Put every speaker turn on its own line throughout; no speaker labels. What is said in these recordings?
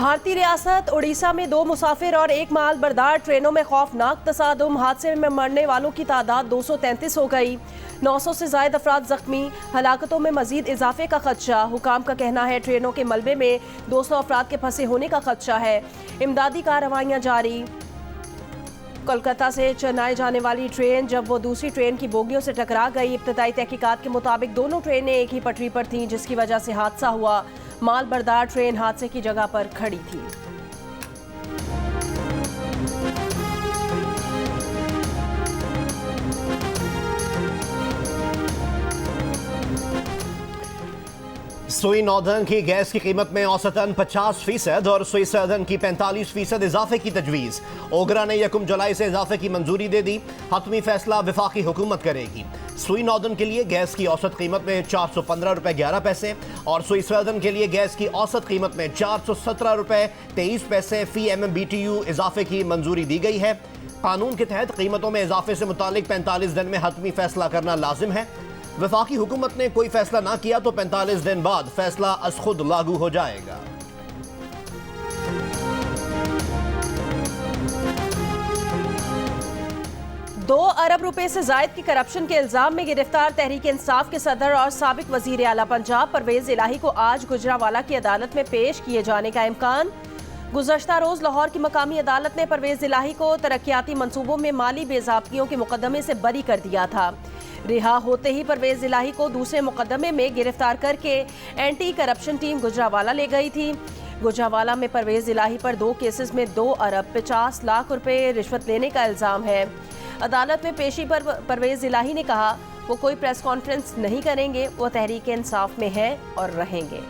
भारतीय रियासत उड़ीसा में 2 मुसाफिर और 1 माल बरदार ट्रेनों में खौफनाक तसादुम। हादसे में मरने वालों की तादाद 233 हो गई। 900 से ज्यादा अफराद जख्मी। हलाकतों में मजीद इजाफे का खदशा। हुकाम का कहना है ट्रेनों के मलबे में 200 अफराद के फंसे होने का खदशा है। इमदादी कार्रवाइयां जारी। कोलकाता से चेन्नई जाने वाली ट्रेन जब वो दूसरी ट्रेन की बोगियों से टकरा गई। इब्तदाई तहकीकात के मुताबिक दोनों ट्रेनें एक ही पटरी पर थीं, जिसकी वजह से हादसा हुआ। माल बरदार ट्रेन हादसे की जगह पर खड़ी थी।
सुई नॉर्दर्न की गैस की कीमत में औसतन 50% और सुई सदर्न की 45% इजाफे की तजवीज़। ओगरा ने 1 जुलाई से इजाफे की मंजूरी दे दी। हतमी फैसला वफाकी हुकूमत करेगी। सुई नॉर्दर्न के लिए गैस की औसत कीमत में 415 रुपये 11 पैसे और सुई सदर्न के लिए गैस की औसत कीमत में 417 रुपये 23 पैसे फी MMBTU इजाफे की मंजूरी दी गई है। कानून के तहत कीमतों में इजाफे से मुतालिक 45 दिन में हतमी फैसला करना लाजिम है। वफाकी हुकूमत ने कोई फैसला ना किया तो 45 दिन बाद फैसला अज खुद लागू हो जाएगा।
₹2 अरब से जायद की करप्शन के इल्जाम में गिरफ्तार तहरीक इंसाफ के सदर और साबिक वजीर आला पंजाब परवेज इलाही को आज गुजरांवाला की अदालत में पेश किए जाने का इम्कान। गुज़श्ता रोज लाहौर की मकामी अदालत ने परवेज इलाही को तरक्याती मंसूबों में माली बेज़ाब्तियों के मुकदमे से बरी कर दिया था। रिहा होते ही परवेज इलाही को दूसरे मुकदमे में गिरफ्तार करके एंटी करप्शन टीम गुजरांवाला ले गई थी। गुजरांवाला में परवेज इलाही पर 2 केसेस में 2 अरब 50 लाख रुपए रिश्वत लेने का इल्जाम है। अदालत में पेशी पर परवेज इलाही ने कहा वो कोई प्रेस कॉन्फ्रेंस नहीं करेंगे, वो तहरीक इंसाफ में है और रहेंगे।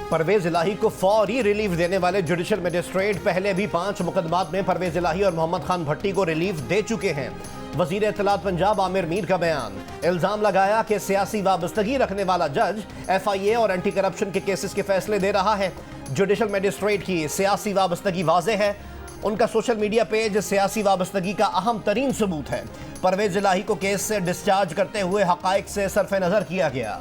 परवेज इलाही को फौरी रिलीफ देने वाले जुडिशल मजिस्ट्रेट पहले भी 5 मुकदमात में परवेज इलाही और मोहम्मद खान भट्टी को रिलीफ दे चुके हैं। वजीर इत्तलात पंजाब आमिर मीर का बयान। इल्जाम लगाया कि सियासी वाबस्तगी रखने वाला जज FIA और एंटी करप्शन के केसेस के फैसले दे रहा है। जुडिशल मजिस्ट्रेट की सियासी वाबस्तगी वाज़ेह है। उनका सोशल मीडिया पेज सियासी वाबस्तगी का अहम तरीन सबूत है। परवेज इलाही को केस से डिस्चार्ज करते हुए हकाइक से सरफ नज़र किया गया।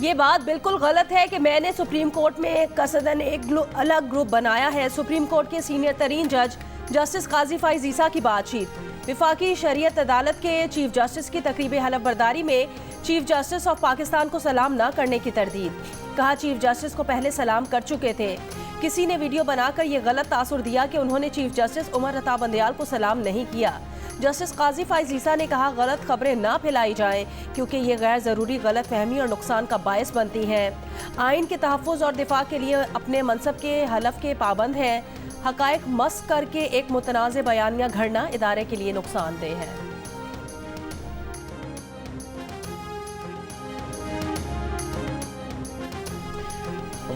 ये बात बिल्कुल गलत है कि मैंने सुप्रीम कोर्ट में कसदन एक अलग ग्रुप बनाया है। सुप्रीम कोर्ट के सीनियर तरीन जज जस्टिस काजी फाइज ईसा की बातचीत। विफाकी शरीयत अदालत के चीफ जस्टिस की तकरीब हलफ बर्दारी में चीफ जस्टिस ऑफ पाकिस्तान को सलाम न करने की तरदीद। कहा चीफ जस्टिस को पहले सलाम कर चुके थे। किसी ने वीडियो बनाकर यह गलत तासुर दिया कि उन्होंने चीफ जस्टिस उमर अता बंदयाल को सलाम नहीं किया। जस्टिस काजी फाइज ईसा ने कहा गलत खबरें ना फैलाई जाएं क्योंकि ये गैर ज़रूरी गलत फहमी और नुकसान का बायस बनती हैं। आइन के तहफ़्फ़ुज़ और दिफा के लिए अपने मनसब के हलफ के पाबंद हैं। हक़ाइक़ मस्क करके एक मुतनाज़ बयानिया घड़ना इदारे के लिए नुकसानदेह है।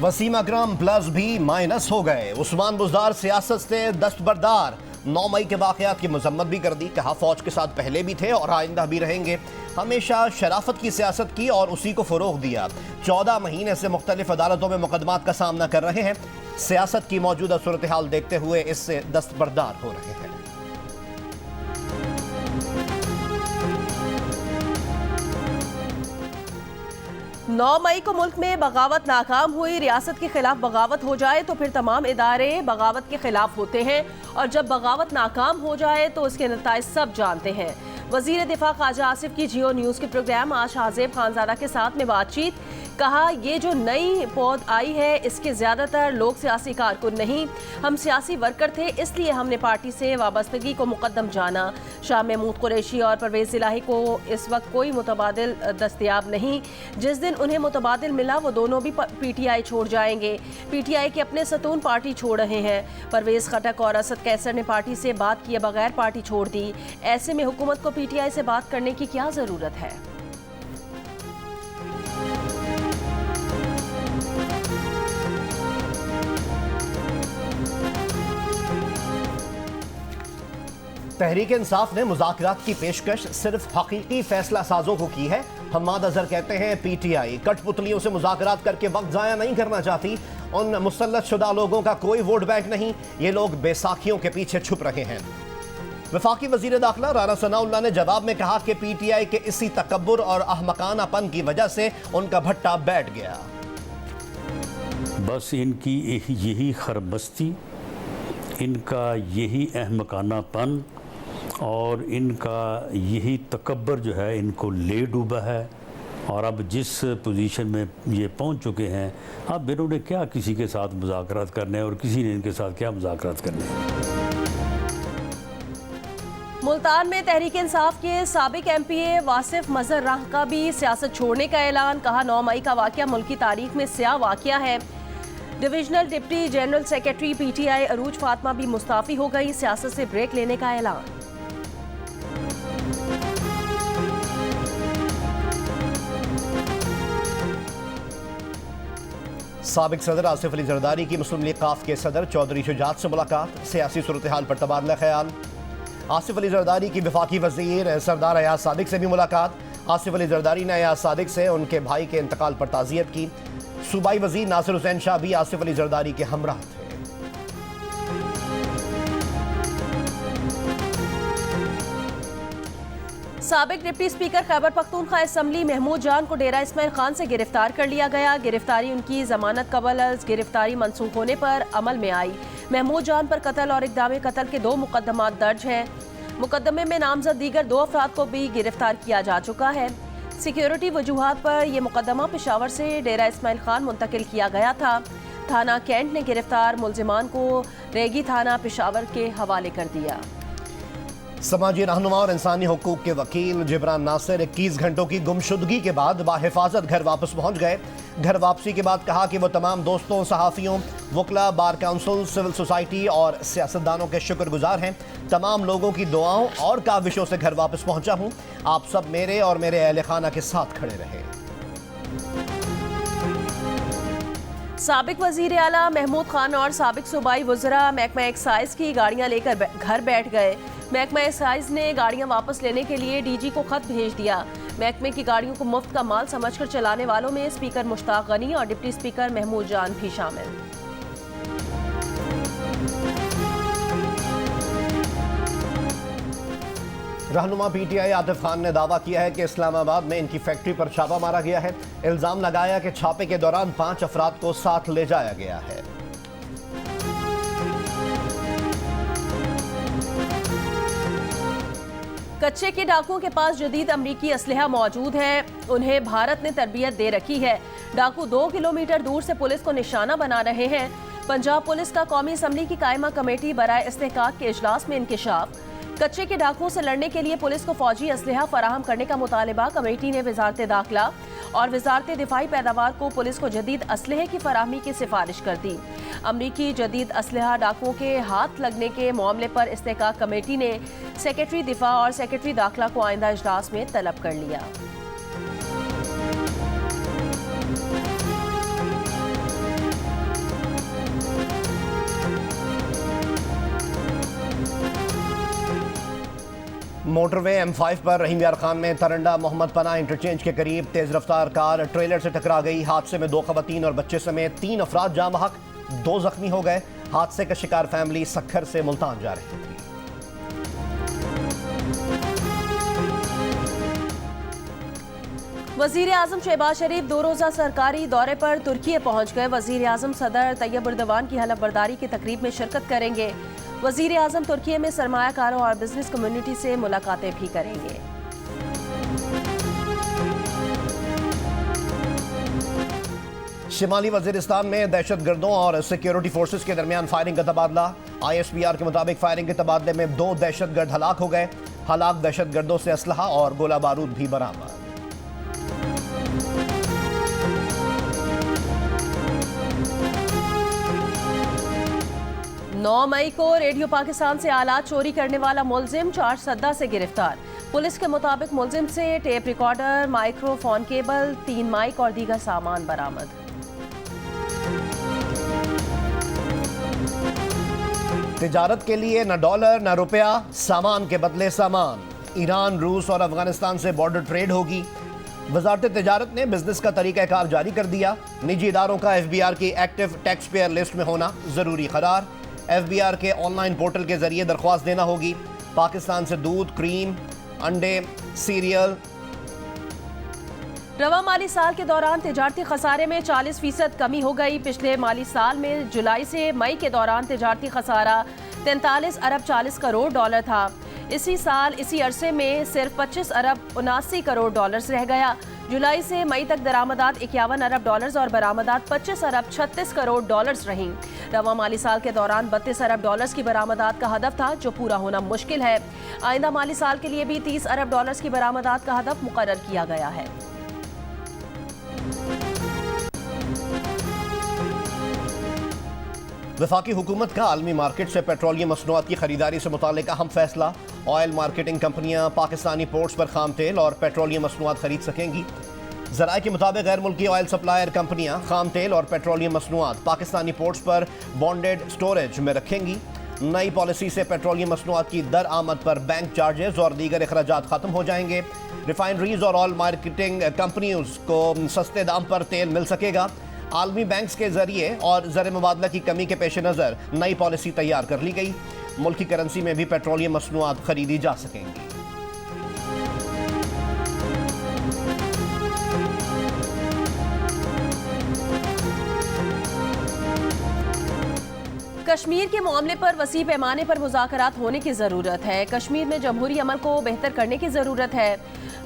वसीम अकरम प्लस भी माइनस हो गए। उस्मान बुज़दार सियासत से दस्तबरदार। 9 मई के वाक़यात की मजम्मत भी कर दी। कहा फौज के साथ पहले भी थे और आइंदा भी रहेंगे। हमेशा शराफत की सियासत की और उसी को फ़रोग़ दिया। 14 महीने से मुख्तलिफ अदालतों में मुकदमात का सामना कर रहे हैं। सियासत की मौजूदा सूरत हाल देखते हुए इससे दस्तबरदार हो रहे हैं।
9 मई को मुल्क में बगावत नाकाम हुई। रियासत के खिलाफ बगावत हो जाए तो फिर तमाम इदारे बगावत के खिलाफ होते हैं और जब बगावत नाकाम हो जाए तो उसके नताइज सब जानते हैं। वजीर दिफा ख्वाजा आसिफ की जियो न्यूज़ के प्रोग्राम आज हाजेब खानजादा के साथ में बातचीत। कहा ये जो नई पौध आई है इसके ज़्यादातर लोग सियासी कारकुन नहीं, हम सियासी वर्कर थे, इसलिए हमने पार्टी से वाबस्तगी को मुकद्दम जाना। शाह महमूद कुरैशी और परवेज इलाही को इस वक्त कोई मुतबादिल दस्तयाब नहीं। जिस दिन उन्हें मुतबादिल मिला वो दोनों भी PTI छोड़ जाएंगे। PTI के अपने सतून पार्टी छोड़ रहे हैं। परवेज खटक और असद कैसर ने पार्टी से बात किए बगैर पार्टी छोड़ दी। ऐसे में हुकूमत को PTI से बात करने की क्या ज़रूरत है? तहरीक इंसाफ ने मुज़ाकरात की पेशकश सिर्फ हकीकी फैसला साजों को की है।
हम्माद अजहर कहते हैं पीटीआई कठपुतलियों से मुज़ाकरात करके वक्त ज़ाया नहीं करना चाहती। उन मुसल्लत शुदा लोगों का कोई वोट बैंक नहीं, ये लोग बैसाखियों के पीछे छुप रहे हैं। वफाकी वजीर दाखिला राना सनाउल्लाह ने जवाब में कहा कि पीटीआई के इसी तकब्बुर और अहमकानापन की वजह से उनका भट्टा बैठ गया।
बस इनकी यही खरबस्ती, इनका यही अहमकानापन और इनका यही तकब्बर जो है इनको ले डूबा है। और अब जिस पोजीशन में ये पहुंच चुके हैं, अब इन्होंने क्या किसी के साथ मुज़ाकरात करने और किसी ने इनके साथ क्या मुज़ाकरात करने।
मुल्तान में तहरीक इंसाफ के साबिक एमपीए वासिफ मजहर राह का भी सियासत छोड़ने का ऐलान। कहा 9 मई का वाकया मुल्की तारीख में स्याह वाकया है। Divisional deputy general secretary PTI Arooj Fatima भी मुस्ताफी हो गई। सियासत से ब्रेक लेने का ऐलान।
साबिक सदर आसिफ अली जरदारी की मुस्लिम लीग काफ के सदर चौधरी शुजात से मुलाकात। सियासी सूरत हाल पर तबादला ख्याल। आसिफ अली जरदारी की वफाकी वज़ीर सरदार अयाज सादिक से भी मुलाकात। आसिफ अली जरदारी ने अयाज सादिक से उनके भाई के इंतकाल पर ताज़ियत की। सूबाई वज़ीर नासिर हुसैन शाह भी आसिफ अली जरदारी के हमराह थे।
साबिक deputy speaker Khyber Pakhtunkhwa assembly Mahmood Jan को डेरा इस्माइल खान से गिरफ्तार कर लिया गया। गिरफ्तारी उनकी जमानत कबल अज गिरफ्तारी मनसूख होने पर अमल में आई। महमूद जान पर कत्ल और इक़दाम कत्ल के 2 मुकदमात दर्ज हैं। मुकदमे में नामजद दीगर 2 अफराद को भी गिरफ्तार किया जा चुका है। सिक्योरिटी वजूहात पर यह मुकदमा पेशावर से डेरा इस्माइल खान मुंतकिल किया गया था। थाना कैंट ने गिरफ्तार मुलजिमान को रेगी थाना पेशावर के हवाले कर दिया।
समाजी रहनुमा और इंसानी हुकूक के वकील जिब्रान नासिर 21 घंटों की गुमशुदगी के बाद बाहिफाजत घर वापस पहुंच गए। घर वापसी के बाद कहा कि वो तमाम दोस्तों, सहाफ़ियों, वकला, बार काउंसिल, सिविल सोसाइटी और सियासतदानों के शुक्रगुजार हैं। तमाम लोगों की दुआओं और काविशों से घर वापस पहुंचा हूं। आप सब मेरे और मेरे अहले खाना के साथ खड़े रहे।
साबिक वजीर आला महमूद खान और साबिक सूबाई वज़रा महकमा एक्साइज की गाड़ियां लेकर घर बैठ गए। महकमा एक्साइज ने गाड़ियां वापस लेने के लिए डीजी को खत भेज दिया। महकमे की गाड़ियों को मुफ्त का माल समझकर चलाने वालों में स्पीकर मुश्ताक गनी और डिप्टी स्पीकर महमूद जान भी शामिल।
रहनुमा पीटीआई आतिफ खान ने दावा किया है कि इस्लामाबाद में इनकी फैक्ट्री पर छापा मारा गया है। इल्जाम लगाया कि छापे के दौरान 5 अफराद को साथ ले जाया गया है।
कच्चे के डाकुओं के पास जदीद अमरीकी असलहा मौजूद है। उन्हें भारत ने तरबियत दे रखी है। डाकू 2 किलोमीटर दूर से पुलिस को निशाना बना रहे हैं। पंजाब पुलिस का कौमी असम्बली की कायमा कमेटी बराए इस्तेहकाक के इजलास में इंकिशाफ। कच्चे के डाकुओं से लड़ने के लिए पुलिस को फौजी असलहा फराहम करने का मुतालबा। कमेटी ने वजारत दाखिला और वजारत दिफाई पैदावार को पुलिस को जदीद असलहे की फराहमी की सिफारिश कर दी। अमरीकी जदीद असलहा डाकुओं के हाथ लगने के मामले पर इस्तेहकाक कमेटी ने सेक्रेटरी दिफा और सेक्रेटरी दाखिला को आइंदा इजलास में तलब कर लिया।
मोटरवे M5 पर रहीम यार खान में तरंडा मोहम्मद पनाह इंटरचेंज के करीब तेज रफ्तार कार ट्रेलर से टकरा गई। हादसे में 2 खवातीन और बच्चे समेत 3 अफराद जाँ बहक, 2 जख्मी हो गए। हादसे का शिकार फैमिली सक्खर से मुल्तान जा रही थी।
वजीर आजम शहबाज शरीफ 2 रोज़ा सरकारी दौरे पर तुर्की पहुंच गए। वजीर आजम सदर तैयब एर्दोगान की हलफ बर्दारी की तकरीब में शिरकत करेंगे। वजीर आजम तुर्की में सरमायाकारों और बिजनेस कम्युनिटी से मुलाकातें भी करेंगे।
शिमाली वजीरिस्तान में दहशतगर्दों और सिक्योरिटी फोर्सेस के दरमियान फायरिंग का तबादला। ISPR के मुताबिक फायरिंग के तबादले में 2 दहशतगर्द हलाक हो गए। हलाक दहशतगर्दों से असलहा और गोला बारूद भी बरामद।
नौ मई को रेडियो पाकिस्तान से आलात चोरी करने वाला मुलजिम चारसद्दा से गिरफ्तार। पुलिस के मुताबिक मुलजिम से tape recorder, microphone cable, 3 mike और दीगर सामान बरामद।
तिजारत के लिए न डॉलर न रुपया, सामान के बदले सामान। ईरान, रूस और अफगानिस्तान से बॉर्डर ट्रेड होगी। वजारत तिजारत ने बिजनेस का तरीक़ाकार जारी कर दिया। निजी इदारों का FBR की एक्टिव टैक्स पेयर लिस्ट में होना ज़रूरी करार। FBR के ऑनलाइन पोर्टल के जरिए दरख्वास्त देना होगी। पाकिस्तान से दूध, क्रीम, अंडे, सीरियल।
रवा माली साल के दौरान तिजारती खसारे में 40% कमी हो गई। पिछले माली साल में जुलाई से मई के दौरान तिजारती खसारा 43 अरब 40 करोड़ डॉलर था। इसी साल इसी अरसे में सिर्फ 25 अरब 79 करोड़ डॉलर्स रह गया। जुलाई से मई तक दरामदात 51 अरब डॉलर्स और बरामदात 25 अरब 36 करोड़ डॉलर्स रहीं। रवा माली साल के दौरान 32 अरब डॉलर्स की बरामदात का हदफ था, जो पूरा होना मुश्किल है। आइंदा माली साल के लिए भी 30 अरब डॉलर्स की बरामदात का हदफ मुकर्रर किया गया है।
वफाकी हुकूमत का आलमी मार्केट से पेट्रोलियम मसनूआत की खरीदारी से मुताल्लिक अहम फैसला। ऑयल मार्केटिंग कंपनियां पाकिस्तानी पोर्ट्स पर खाम तेल और पेट्रोलियम मसनूआत खरीद सकेंगी। ज़राए के मुताबिक गैर मुल्की ऑयल सप्लायर कंपनियां खाम तेल और पेट्रोलियम मसनूआत पाकिस्तानी पोर्ट्स पर बॉन्डेड स्टोरेज में रखेंगी। नई पॉलिसी से पेट्रोलियम मसनूआत की दर आमद पर बैंक चार्जेस और दीगर अखराजात खत्म हो जाएंगे। रिफाइनरीज और ऑयल मार्केटिंग कंपनियों को सस्ते दाम पर तेल मिल सकेगा। आलमी बैंक्स के जरिए और ज़र मुबादला की कमी के पेश नज़र नई पॉलिसी तैयार कर ली गई। मुल्की करेंसी में भी पेट्रोलियम मसनूआत खरीदी जा सकेंगी।
कश्मीर के मामले पर वसी पैमाने पर मुज़ाकरात होने की ज़रूरत है। कश्मीर में जमहूरी अमल को बेहतर करने की ज़रूरत है।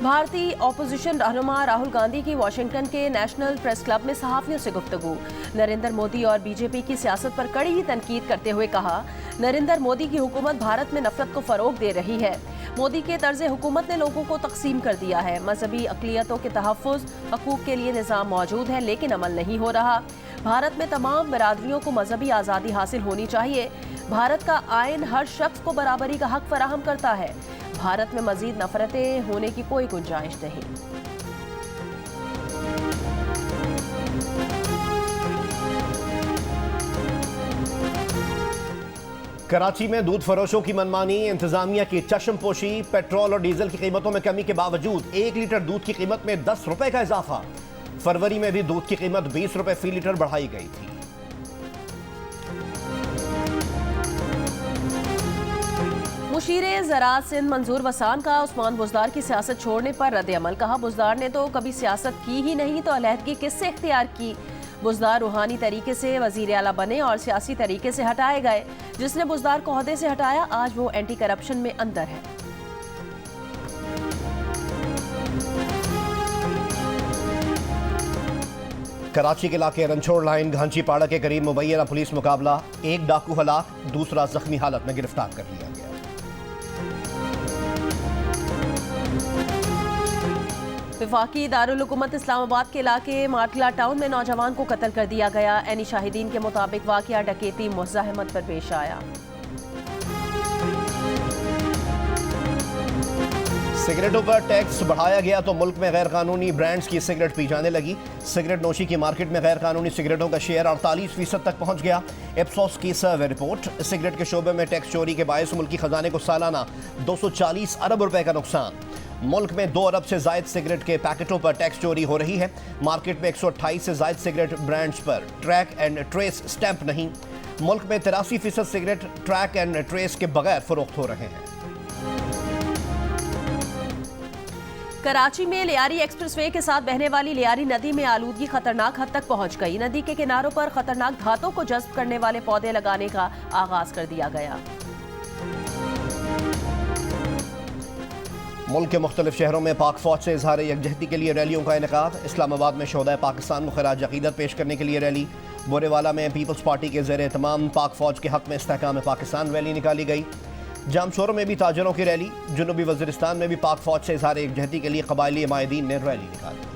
भारतीय अपोजिशन रहनुमा राहुल गांधी की वाशिंगटन के नेशनल प्रेस क्लब में सहाफ़ियों से गुफ्तगू। नरेंद्र मोदी और बीजेपी की सियासत पर कड़ी तनकीद करते हुए कहा, नरेंद्र मोदी की हुकूमत भारत में नफरत को फ़रोग दे रही है। मोदी के तर्ज हुकूमत ने लोगों को तकसीम कर दिया है। मजहबी अक़लियतों के तहफ़्फ़ुज़ हकूक़ के लिए निज़ाम मौजूद है, लेकिन अमल नहीं हो रहा। भारत में तमाम बरादरियों को मजहबी आज़ादी हासिल होनी चाहिए। भारत का आइन हर शख्स को बराबरी का हक फराहम करता है। भारत में मजीद नफरतें होने की कोई गुंजाइश नहीं।
कराची में दूध फरोशों की मनमानी, इंतजामिया की चश्मपोशी। पेट्रोल और डीजल की कीमतों में कमी के बावजूद 1 लीटर दूध की कीमत में 10 रुपए का इजाफा। फरवरी में भी दूध की कीमत 20 रुपए फी लीटर बढ़ाई गई थी।
मुशीरे ज़राअत सिंध मंजूर वसान का उस्मान बुज़दार की सियासत छोड़ने पर रद्द अमल। कहा, बुज़दार ने तो कभी सियासत की ही नहीं, तो अलहदगी किससे इख्तियार की। बुज़दार रूहानी तरीके से वज़ीर आला बने और सियासी तरीके से हटाए गए। जिसने बुज़दार को ओहदे से हटाया, आज वो एंटी करप्शन में अंदर है।
कराची के इलाके रनछोड़ लाइन घांचीपाड़ा के करीब मुबैना पुलिस मुकाबला। एक डाकू हलाक, दूसरा जख्मी हालत में गिरफ्तार कर लिया गया।
वफाकी दारुल हुकूमत इस्लामाबाद के इलाके माटला टाउन में नौजवान को कत्ल कर दिया गया। एनी शाहिदीन के मुताबिक वाक़या डकैती मुज़ाहमत पर पेश आया।
सिगरेटों पर टैक्स बढ़ाया गया तो मुल्क में गैर कानूनी ब्रांड्स की सिगरेट पी जाने लगी। सिगरेट नोशी की मार्केट में गैर कानूनी सिगरेटों का शेयर 48% तक पहुंच गया। इप्सोस की सर्वे रिपोर्ट। सिगरेट के शोबे में टैक्स चोरी के बायस मुल्की खजाने को सालाना 240 अरब रुपए का नुकसान। मुल्क में 2 अरब से जायद सिगरेट के पैकेटों पर टैक्स चोरी हो रही है। मार्केट में 128 से जायद सिगरेट ब्रांड्स पर ट्रैक एंड ट्रेस स्टैंप नहीं। मुल्क में 83% सिगरेट ट्रैक एंड ट्रेस के बगैर फरोख्त हो रहे हैं।
कराची में लियारी एक्सप्रेसवे के साथ बहने वाली लियारी नदी में आलूदगी खतरनाक हद तक पहुंच गई। नदी के किनारों पर खतरनाक धातों को जज्ब करने वाले पौधे लगाने का आगाज कर दिया गया।
मुल्क के मुख्तलिफ शहरों में पाक फौज से इजहार यकजहती के लिए रैलियों का इनेकाद। इस्लामाबाद में शोहदाए पाकिस्तान को खराज अकीदत पेश करने के लिए रैली। बोरेवाला में पीपल्स पार्टी के ज़ेर एहतमाम पाक फौज के हक में इस्तेहकाम पाकिस्तान रैली निकाली गई। जामशोरों में भी ताजरों की रैली। जुनूबी वज़ीरिस्तान में भी पाक फौज से इजहार यकजहती के लिए कबायली माहिदीन ने रैली निकाली।